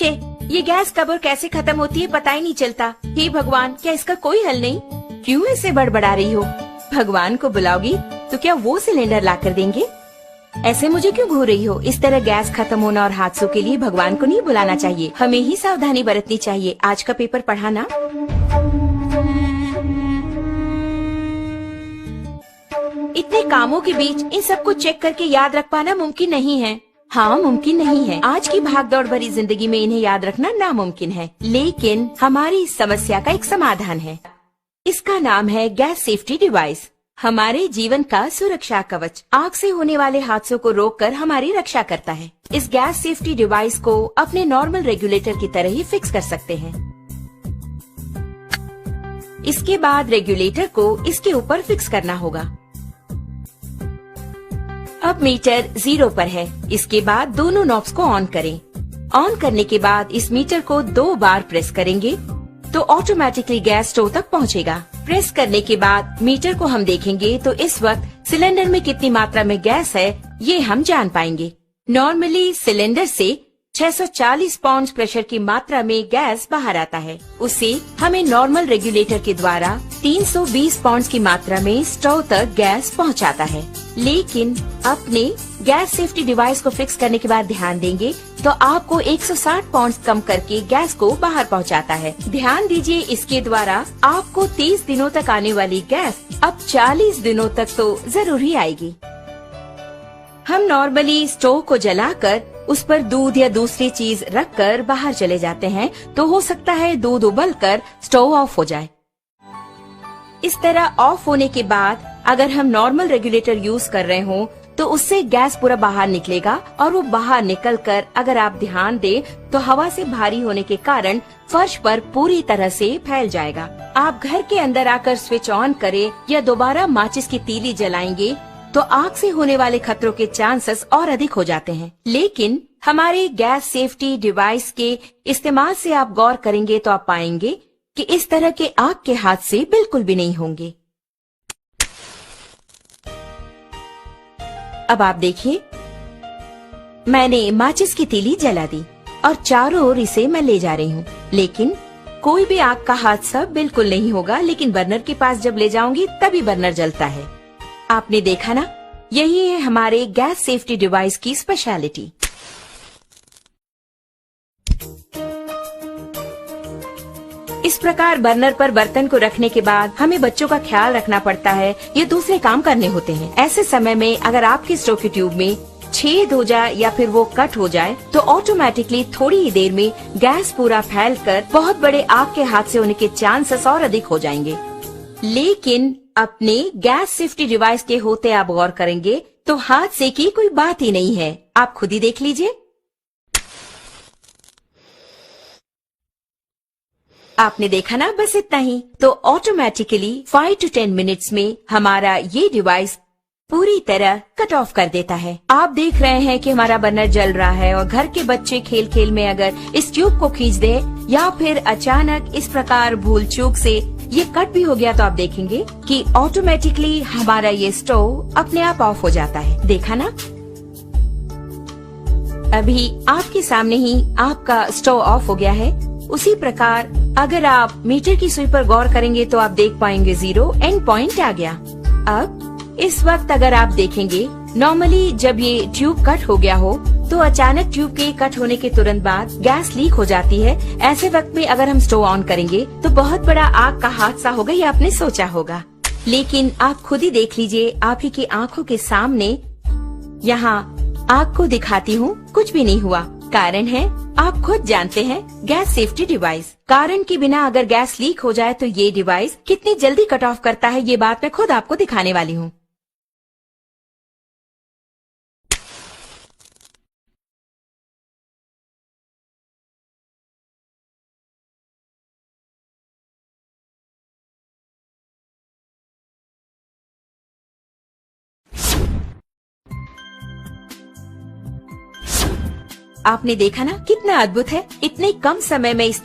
छे, ये गैस कब और कैसे खत्म होती है पता ही नहीं चलता। हे भगवान, क्या इसका कोई हल नहीं? क्यों ऐसे बड़बड़ा रही हो? भगवान को बुलाओगी तो क्या वो सिलेंडर ला कर देंगे? ऐसे मुझे क्यों घूर रही हो? इस तरह गैस खत्म होना और हादसों के लिए भगवान को नहीं बुलाना चाहिए, हमें ही सावधानी बरतनी चाहिए। आज का पेपर पढ़ा ना? इतने कामों के बीच इन सबको चेक करके याद रख पाना मुमकिन नहीं है। हाँ, मुमकिन नहीं है। आज की भागदौड़ भरी जिंदगी में इन्हें याद रखना नामुमकिन है, लेकिन हमारी इस समस्या का एक समाधान है। इसका नाम है गैस सेफ्टी डिवाइस। हमारे जीवन का सुरक्षा कवच आग से होने वाले हादसों को रोककर हमारी रक्षा करता है। इस गैस सेफ्टी डिवाइस को अपने नॉर्मल रेगुलेटर की तरह ही फिक्स कर सकते हैं। इसके बाद रेगुलेटर को इसके ऊपर फिक्स करना होगा। अब मीटर 0 पर है। इसके बाद दोनों नॉब्स को ऑन करें। ऑन करने के बाद इस मीटर को 2 बार प्रेस करेंगे तो ऑटोमेटिकली गैस स्टोव तक पहुंचेगा। प्रेस करने के बाद मीटर को हम देखेंगे तो इस वक्त सिलेंडर में कितनी मात्रा में गैस है ये हम जान पाएंगे। नॉर्मली सिलेंडर से 640 पाउंड प्रेशर की मात्रा में गैस बाहर आता है। उसे हमें नॉर्मल रेगुलेटर के द्वारा 320 पाउंड की मात्रा में स्टोव तक गैस पहुंचाता है। लेकिन अपने गैस सेफ्टी डिवाइस को फिक्स करने के बाद ध्यान देंगे तो आपको 160 पाउंड कम करके गैस को बाहर पहुंचाता है। ध्यान दीजिए, इसके द्वारा आपको 30 दिनों तक आने वाली गैस अब 40 दिनों तक तो जरूर ही आएगी। हम नॉर्मली स्टोव को जलाकर उस पर दूध या दूसरी चीज रखकर बाहर चले जाते हैं तो हो सकता है दूध उबलकर स्टोव ऑफ हो जाए। इस तरह ऑफ होने के बाद अगर हम नॉर्मल रेगुलेटर यूज कर रहे हो तो उससे गैस पूरा बाहर निकलेगा और वो बाहर निकलकर अगर आप ध्यान दें तो हवा से भारी होने के कारण फर्श पर पूरी तरह से फैल जाएगा। आप घर के अंदर आकर स्विच ऑन करें या दोबारा माचिस की तीली जलाएंगे तो आग से होने वाले खतरों के चांसेस और अधिक हो जाते हैं। लेकिन हमारे गैस सेफ्टी डिवाइस के इस्तेमाल से आप गौर करेंगे तो आप पाएंगे कि इस तरह के आग के हादसे बिल्कुल भी नहीं होंगे। अब आप देखिए, मैंने माचिस की तीली जला दी और चारों ओर इसे मैं ले जा रही हूँ, लेकिन कोई भी आग का हादसा बिल्कुल नहीं होगा। लेकिन बर्नर के पास जब ले जाऊंगी तभी बर्नर जलता है। आपने देखा ना, यही है हमारे गैस सेफ्टी डिवाइस की स्पेशलिटी। इस प्रकार बर्नर पर बर्तन को रखने के बाद हमें बच्चों का ख्याल रखना पड़ता है, ये दूसरे काम करने होते हैं। ऐसे समय में अगर आपके स्टोव की ट्यूब में छेद हो जाए या फिर वो कट हो जाए तो ऑटोमेटिकली थोड़ी ही देर में गैस पूरा फैलकर बहुत बड़े आग के हादसे होने के चांसेस और अधिक हो जाएंगे। लेकिन अपने गैस सेफ्टी डिवाइस के होते आप गौर करेंगे तो हादसे की कोई बात ही नहीं है। आप खुद ही देख लीजिए। आपने देखा ना, बस इतना ही। तो ऑटोमेटिकली 5 to 10 मिनट्स में हमारा ये डिवाइस पूरी तरह कट ऑफ कर देता है। आप देख रहे हैं कि हमारा बर्नर जल रहा है और घर के बच्चे खेल खेल में अगर इस ट्यूब को खींच दे या फिर अचानक इस प्रकार भूल चूक से ये कट भी हो गया तो आप देखेंगे कि ऑटोमेटिकली हमारा ये स्टोव अपने आप ऑफ हो जाता है। देखा ना, अभी आपके सामने ही आपका स्टोव ऑफ हो गया है। उसी प्रकार अगर आप मीटर की सुई पर गौर करेंगे तो आप देख पाएंगे 0 एंड पॉइंट आ गया। अब इस वक्त अगर आप देखेंगे, नॉर्मली जब ये ट्यूब कट हो गया हो तो अचानक ट्यूब के कट होने के तुरंत बाद गैस लीक हो जाती है। ऐसे वक्त में अगर हम स्टोव ऑन करेंगे तो बहुत बड़ा आग का हादसा होगा, ये आपने सोचा होगा। लेकिन आप खुद ही देख लीजिए, आप ही की आंखों के सामने यहाँ आग को दिखाती हूँ, कुछ भी नहीं हुआ। कारण है, आप खुद जानते हैं, गैस सेफ्टी डिवाइस। कारण के बिना अगर गैस लीक हो जाए तो ये डिवाइस कितनी जल्दी कट ऑफ करता है, ये बात मैं खुद आपको दिखाने वाली हूँ। आपने देखा ना, कितना अद्भुत है। इतने कम समय में इस